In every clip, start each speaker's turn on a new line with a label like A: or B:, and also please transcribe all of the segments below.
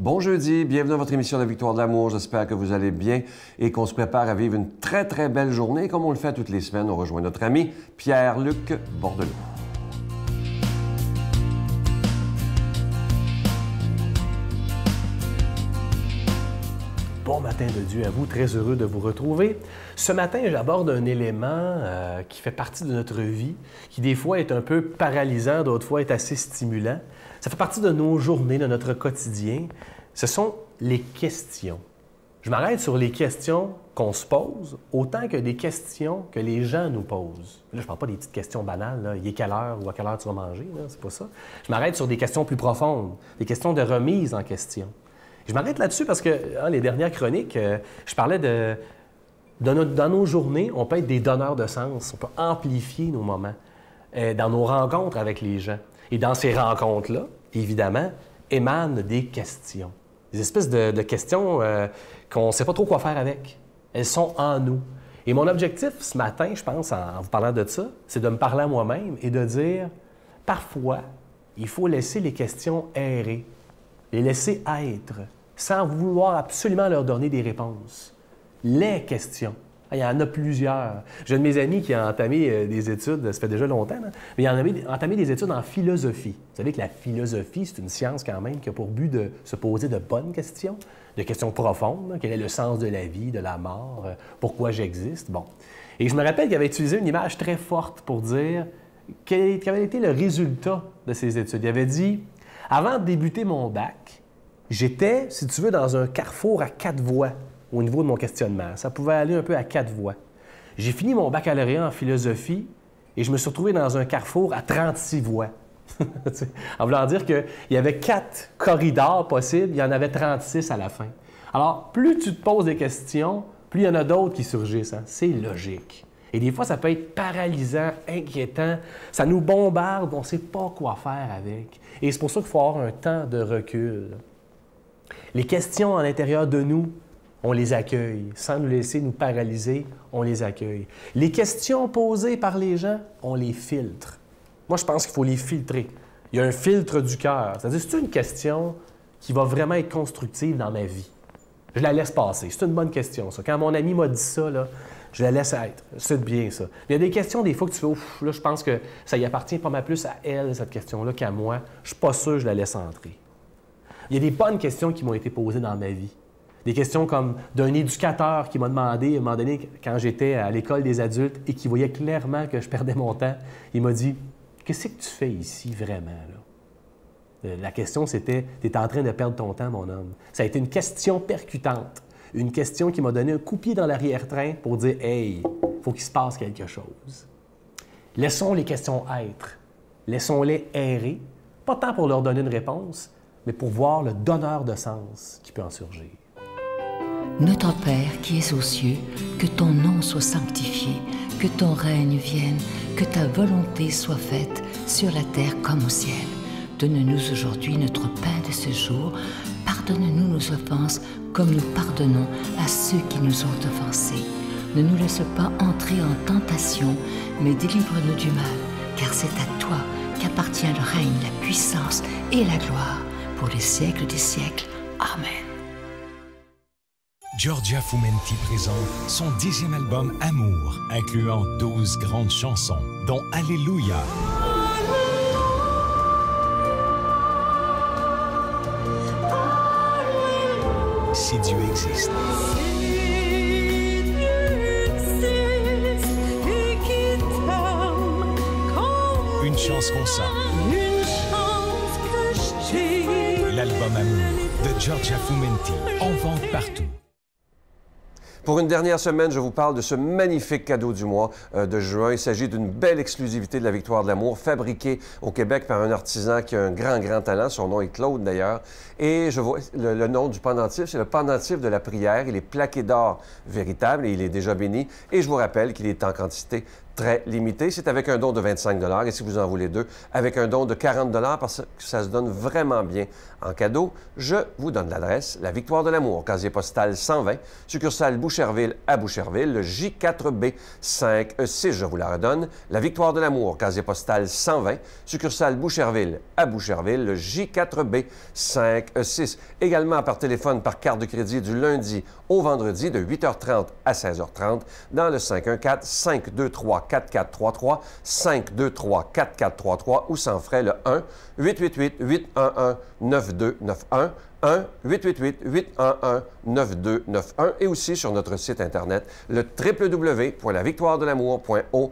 A: Bon jeudi, bienvenue à votre émission La Victoire de l'amour. J'espère que vous allez bien et qu'on se prépare à vivre une très belle journée. Comme on le fait toutes les semaines, on rejoint notre ami Pierre-Luc Bordelot.
B: Bon matin de Dieu à vous, très heureux de vous retrouver. Ce matin, j'aborde un élément qui fait partie de notre vie, qui des fois est un peu paralysant, d'autres fois est assez stimulant. Ça fait partie de nos journées, de notre quotidien. Ce sont les questions. Je m'arrête sur les questions qu'on se pose, autant que des questions que les gens nous posent. Là, je ne parle pas des petites questions banales, là. Il est quelle heure ou à quelle heure tu vas manger, c'est pas ça. Je m'arrête sur des questions plus profondes, des questions de remise en question. Je m'arrête là-dessus parce que, les dernières chroniques, je parlais dans nos journées, on peut être des donneurs de sens, on peut amplifier nos moments dans nos rencontres avec les gens. Et dans ces rencontres-là, évidemment, émanent des questions. Des espèces de questions qu'on ne sait pas trop quoi faire avec. Elles sont en nous. Et mon objectif ce matin, je pense, en vous parlant de ça, c'est de me parler à moi-même et de dire, parfois, il faut laisser les questions errer, les laisser être, sans vouloir absolument leur donner des réponses. Les questions. Il y en a plusieurs. J'ai un de mes amis qui a entamé des études, ça fait déjà longtemps, mais il a entamé des études en philosophie. Vous savez que la philosophie, c'est une science quand même qui a pour but de se poser de bonnes questions, de questions profondes. Quel est le sens de la vie, de la mort, pourquoi j'existe? Bon. Et je me rappelle qu'il avait utilisé une image très forte pour dire quel avait été le résultat de ses études. Il avait dit, avant de débuter mon bac, j'étais, si tu veux, dans un carrefour à 4 voies. Au niveau de mon questionnement. Ça pouvait aller un peu à 4 voies. J'ai fini mon baccalauréat en philosophie et je me suis retrouvé dans un carrefour à 36 voies. En voulant dire qu'il y avait 4 corridors possibles, il y en avait 36 à la fin. Alors, plus tu te poses des questions, plus il y en a d'autres qui surgissent. C'est logique. Et des fois, ça peut être paralysant, inquiétant. Ça nous bombarde, on ne sait pas quoi faire avec. Et c'est pour ça qu'il faut avoir un temps de recul. Les questions à l'intérieur de nous, on les accueille. Sans nous laisser nous paralyser, on les accueille. Les questions posées par les gens, on les filtre. Moi, je pense qu'il faut les filtrer. Il y a un filtre du cœur. C'est-à-dire, c'est une question qui va vraiment être constructive dans ma vie. Je la laisse passer. C'est une bonne question, ça. Quand mon ami m'a dit ça, là, je la laisse être. C'est bien, ça. Mais il y a des questions, des fois, que tu fais, ouf, là, je pense que ça y appartient pas mal plus à elle, cette question-là, qu'à moi. Je suis pas sûr que je la laisse entrer. Il y a des bonnes questions qui m'ont été posées dans ma vie. Des questions comme d'un éducateur qui m'a demandé, à un moment donné, quand j'étais à l'école des adultes et qui voyait clairement que je perdais mon temps, il m'a dit « Qu'est-ce que tu fais ici vraiment? » La question, c'était « Tu es en train de perdre ton temps, mon homme. » Ça a été une question percutante, une question qui m'a donné un coup de pied dans l'arrière-train pour dire « Hey, il faut qu'il se passe quelque chose. » Laissons les questions être. Laissons-les errer, pas tant pour leur donner une réponse, mais pour voir le donneur de sens qui peut en surgir.
C: Notre Père qui es aux cieux, que ton nom soit sanctifié, que ton règne vienne, que ta volonté soit faite sur la terre comme au ciel. Donne-nous aujourd'hui notre pain de ce jour. Pardonne-nous nos offenses comme nous pardonnons à ceux qui nous ont offensés. Ne nous laisse pas entrer en tentation, mais délivre-nous du mal, car c'est à toi qu'appartient le règne, la puissance et la gloire pour les siècles des siècles. Amen.
D: Giorgia Fumenti présente son 10e album Amour, incluant 12 grandes chansons, dont Alléluia. Si Dieu existe. Une chance qu'on sent. L'album Amour de Giorgia Fumenti, en vente partout.
A: Pour une dernière semaine, je vous parle de ce magnifique cadeau du mois de juin. Il s'agit d'une belle exclusivité de la Victoire de l'amour, fabriquée au Québec par un artisan qui a un grand talent. Son nom est Claude, d'ailleurs. Et je vois le nom du pendentif, c'est le pendentif de la prière. Il est plaqué d'or véritable et il est déjà béni. Et je vous rappelle qu'il est en quantité très limité. C'est avec un don de 25 $ et si vous en voulez deux, avec un don de 40 $ parce que ça se donne vraiment bien en cadeau. Je vous donne l'adresse, la Victoire de l'Amour, casier postal 120, succursale Boucherville à Boucherville, le J4B 5E6, je vous la redonne. La Victoire de l'Amour, casier postal 120, succursale Boucherville à Boucherville, le J4B 5E6. Également par téléphone, par carte de crédit du lundi au vendredi de 8h30 à 16h30 dans le 514-523-4433, 523-4433 ou sans frais le 1-888-811-9291, 1-888-811-9291 et aussi sur notre site Internet, le www.lavictoiredelamour.org.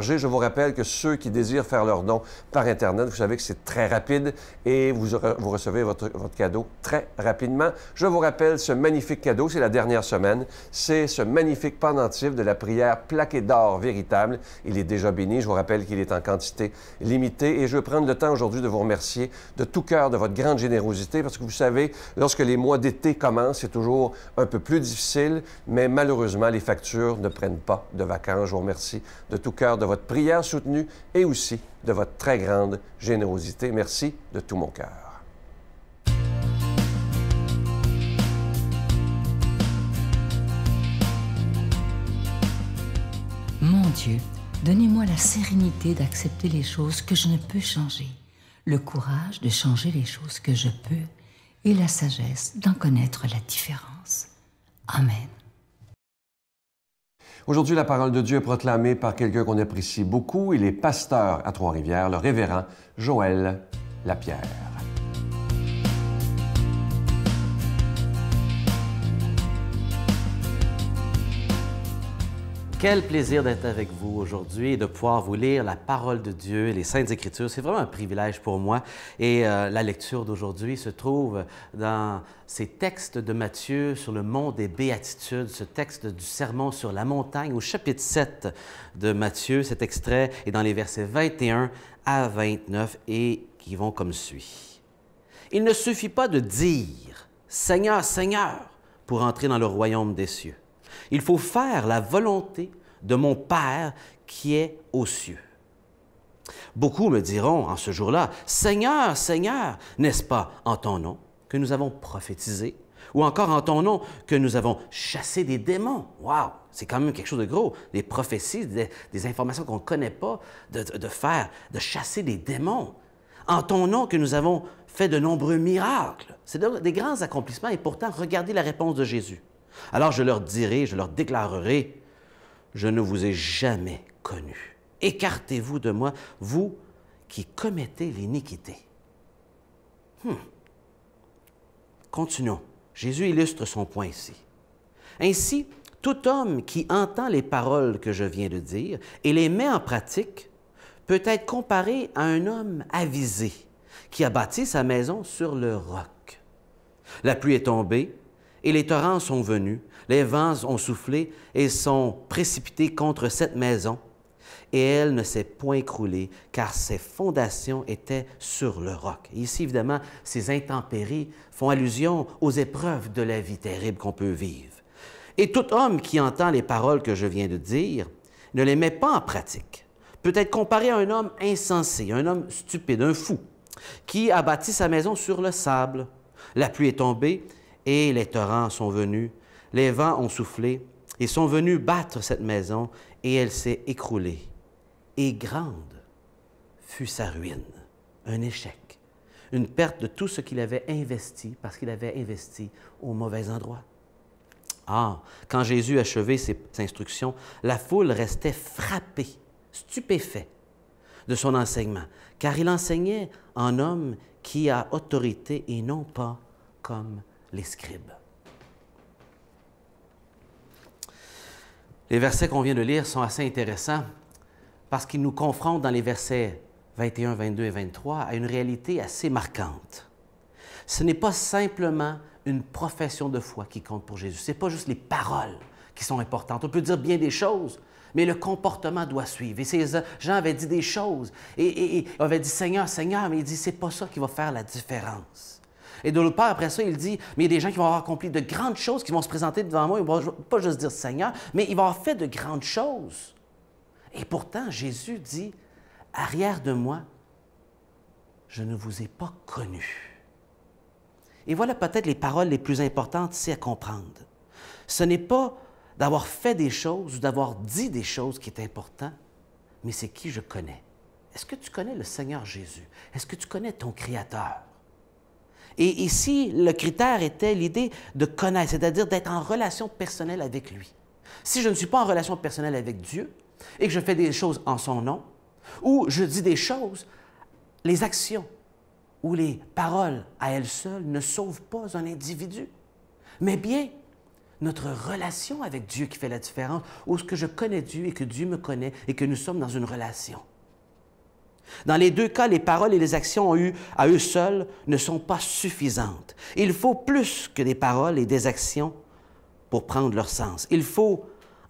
A: Je vous rappelle que ceux qui désirent faire leur don par Internet, vous savez que c'est très rapide et vous recevez votre cadeau très rapidement. Je vous rappelle ce magnifique cadeau, c'est la dernière semaine, c'est ce magnifique pendentif de la prière plaqué d'or véritable. Il est déjà béni, je vous rappelle qu'il est en quantité limitée et je veux prendre le temps aujourd'hui de vous remercier de tout cœur de votre grande générosité parce que vous savez, lorsque les mois d'été commencent, c'est toujours un peu plus difficile, mais malheureusement, les factures ne prennent pas de vacances. Je vous remercie de tout cœur de votre prière soutenue et aussi de votre très grande générosité. Merci de tout mon cœur.
C: Mon Dieu, donnez-moi la sérénité d'accepter les choses que je ne peux changer, le courage de changer les choses que je peux et la sagesse d'en connaître la différence. Amen.
A: Aujourd'hui, la parole de Dieu est proclamée par quelqu'un qu'on apprécie beaucoup. Il est pasteur à Trois-Rivières, le révérend Joël Lapierre.
E: Quel plaisir d'être avec vous aujourd'hui et de pouvoir vous lire la parole de Dieu et les Saintes Écritures. C'est vraiment un privilège pour moi. Et la lecture d'aujourd'hui se trouve dans ces textes de Matthieu sur le mont des Béatitudes, ce texte du Sermon sur la montagne au chapitre 7 de Matthieu. Cet extrait est dans les versets 21 à 29 et qui vont comme suit. « Il ne suffit pas de dire « Seigneur, Seigneur » pour entrer dans le royaume des cieux. Il faut faire la volonté de mon Père qui est aux cieux. Beaucoup me diront en ce jour-là, « Seigneur, Seigneur, n'est-ce pas en ton nom que nous avons prophétisé? Ou encore en ton nom que nous avons chassé des démons? » Wow! C'est quand même quelque chose de gros. Des prophéties, des informations qu'on ne connaît pas, de chasser des démons. En ton nom que nous avons fait de nombreux miracles. C'est des grands accomplissements et pourtant, regardez la réponse de Jésus. Alors je leur dirai, je leur déclarerai, je ne vous ai jamais connus. Écartez-vous de moi, vous qui commettez l'iniquité. Continuons. Jésus illustre son point ici. Ainsi, tout homme qui entend les paroles que je viens de dire et les met en pratique peut être comparé à un homme avisé qui a bâti sa maison sur le roc. La pluie est tombée, et les torrents sont venus, les vents ont soufflé et sont précipités contre cette maison, et elle ne s'est point écroulée, car ses fondations étaient sur le roc. Et ici, évidemment, ces intempéries font allusion aux épreuves de la vie terrible qu'on peut vivre. Et tout homme qui entend les paroles que je viens de dire ne les met pas en pratique peut être comparé à un homme insensé, un homme stupide, un fou, qui a bâti sa maison sur le sable. La pluie est tombée, et les torrents sont venus, les vents ont soufflé et sont venus battre cette maison, et elle s'est écroulée. Et grande fut sa ruine, un échec, une perte de tout ce qu'il avait investi, parce qu'il avait investi au mauvais endroit. Ah, quand Jésus achevait ses instructions, la foule restait frappée, stupéfait de son enseignement, car il enseignait en homme qui a autorité et non pas comme les scribes. Les versets qu'on vient de lire sont assez intéressants parce qu'ils nous confrontent dans les versets 21, 22 et 23 à une réalité assez marquante. Ce n'est pas simplement une profession de foi qui compte pour Jésus. Ce n'est pas juste les paroles qui sont importantes. On peut dire bien des choses, mais le comportement doit suivre. Et ces gens avaient dit des choses et avaient dit « Seigneur, Seigneur », mais il dit « C'est pas ça qui va faire la différence ». Et de l'autre part, après ça, il dit, mais il y a des gens qui vont avoir accompli de grandes choses, qui vont se présenter devant moi, ils ne vont pas juste dire Seigneur, mais ils vont avoir fait de grandes choses. Et pourtant, Jésus dit, « Arrière de moi, je ne vous ai pas connu. » Et voilà peut-être les paroles les plus importantes ici à comprendre. Ce n'est pas d'avoir fait des choses ou d'avoir dit des choses qui est important, mais c'est qui je connais. Est-ce que tu connais le Seigneur Jésus? Est-ce que tu connais ton Créateur? Et ici, le critère était l'idée de connaître, c'est-à-dire d'être en relation personnelle avec lui. Si je ne suis pas en relation personnelle avec Dieu et que je fais des choses en son nom, ou je dis des choses, les actions ou les paroles à elles seules ne sauvent pas un individu, mais bien notre relation avec Dieu qui fait la différence, où ce que je connais Dieu et que Dieu me connaît et que nous sommes dans une relation. Dans les deux cas, les paroles et les actions à eux seuls ne sont pas suffisantes. Il faut plus que des paroles et des actions pour prendre leur sens. Il faut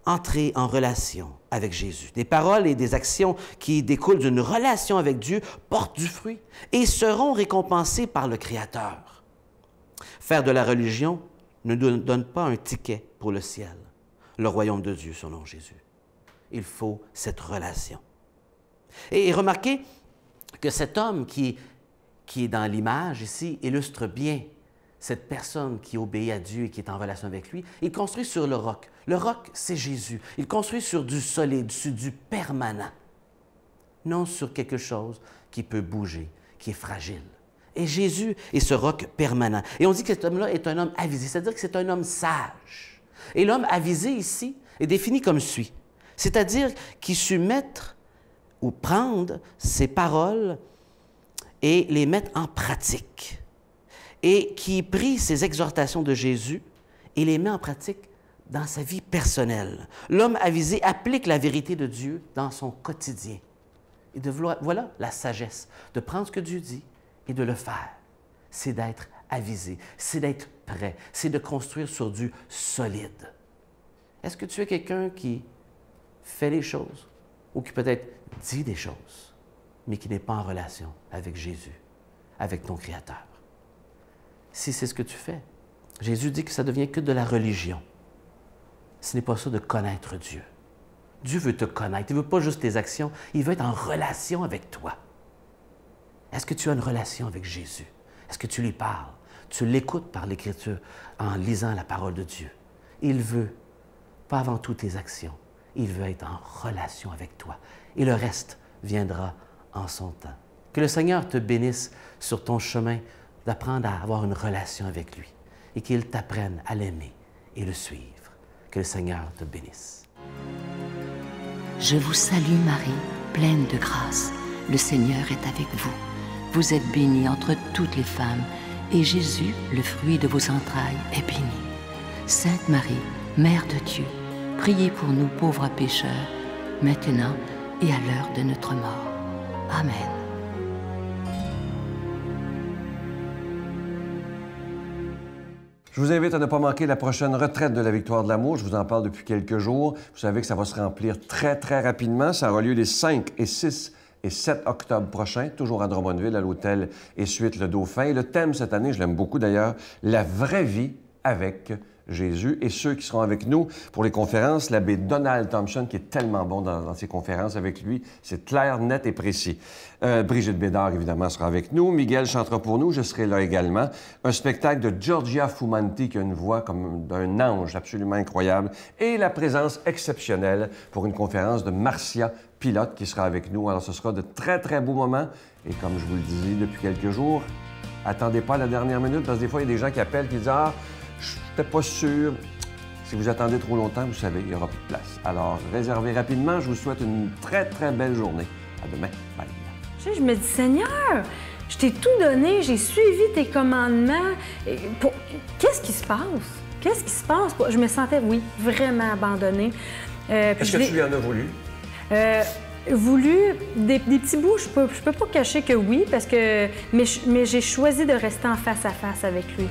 E: entrer en relation avec Jésus. Des paroles et des actions qui découlent d'une relation avec Dieu portent du fruit et seront récompensées par le Créateur. Faire de la religion ne donne pas un ticket pour le ciel, le royaume de Dieu selon Jésus. Il faut cette relation. Et remarquez que cet homme qui est dans l'image ici illustre bien cette personne qui obéit à Dieu et qui est en relation avec lui. Il construit sur le roc. Le roc, c'est Jésus. Il construit sur du solide, sur du permanent, non sur quelque chose qui peut bouger, qui est fragile. Et Jésus est ce roc permanent. Et on dit que cet homme-là est un homme avisé, c'est-à-dire que c'est un homme sage. Et l'homme avisé ici est défini comme suit, c'est-à-dire qu'il sut mettre ou prendre ces paroles et les mettre en pratique, et qui prit ces exhortations de Jésus et les met en pratique dans sa vie personnelle. L'homme avisé applique la vérité de Dieu dans son quotidien. Et voilà la sagesse, de prendre ce que Dieu dit et de le faire. C'est d'être avisé, c'est d'être prêt, c'est de construire sur du solide. Est-ce que tu es quelqu'un qui fait les choses ou qui peut-être dit des choses, mais qui n'est pas en relation avec Jésus, avec ton Créateur? Si c'est ce que tu fais, Jésus dit que ça devient que de la religion. Ce n'est pas ça de connaître Dieu. Dieu veut te connaître. Il ne veut pas juste tes actions, il veut être en relation avec toi. Est-ce que tu as une relation avec Jésus? Est-ce que tu lui parles? Tu l'écoutes par l'Écriture en lisant la parole de Dieu. Il veut, pas avant tout tes actions, il veut être en relation avec toi. Et le reste viendra en son temps. Que le Seigneur te bénisse sur ton chemin d'apprendre à avoir une relation avec lui et qu'il t'apprenne à l'aimer et le suivre. Que le Seigneur te bénisse.
C: Je vous salue Marie, pleine de grâce. Le Seigneur est avec vous. Vous êtes bénie entre toutes les femmes, et Jésus, le fruit de vos entrailles, est béni. Sainte Marie, Mère de Dieu, priez pour nous pauvres pécheurs, maintenant et à l'heure de notre mort. Amen.
A: Je vous invite à ne pas manquer la prochaine retraite de la Victoire de l'amour. Je vous en parle depuis quelques jours. Vous savez que ça va se remplir très, très rapidement. Ça aura lieu les 5 et 6 et 7 octobre prochains, toujours à Drummondville, à l'hôtel et suite Le Dauphin. Et le thème cette année, je l'aime beaucoup d'ailleurs, la vraie vie avec Jésus. Et ceux qui seront avec nous pour les conférences, l'abbé Donald Thompson, qui est tellement bon dans ses conférences avec lui. C'est clair, net et précis. Brigitte Bédard, évidemment, sera avec nous. Miguel chantera pour nous. Je serai là également. Un spectacle de Giorgia Fumanti, qui a une voix comme d'un ange absolument incroyable. Et la présence exceptionnelle pour une conférence de Marcia Pilote, qui sera avec nous. Alors, ce sera de très, très beaux moments. Et comme je vous le disais depuis quelques jours, attendez pas la dernière minute, parce que des fois, il y a des gens qui appellent, qui disent « Ah, je n'étais pas sûr. » Si vous attendez trop longtemps, vous savez, il n'y aura plus de place. Alors, réservez rapidement. Je vous souhaite une très, très belle journée. À demain. Bye.
F: Tu sais, je me dis, Seigneur, je t'ai tout donné, j'ai suivi tes commandements. Qu'est-ce qui se passe? Qu'est-ce qui se passe? Je me sentais, oui, vraiment abandonnée.
A: Est-ce que tu lui en as voulu?
F: Voulu, des petits bouts, je peux pas cacher que oui, parce que, mais j'ai choisi de rester en face à face avec lui.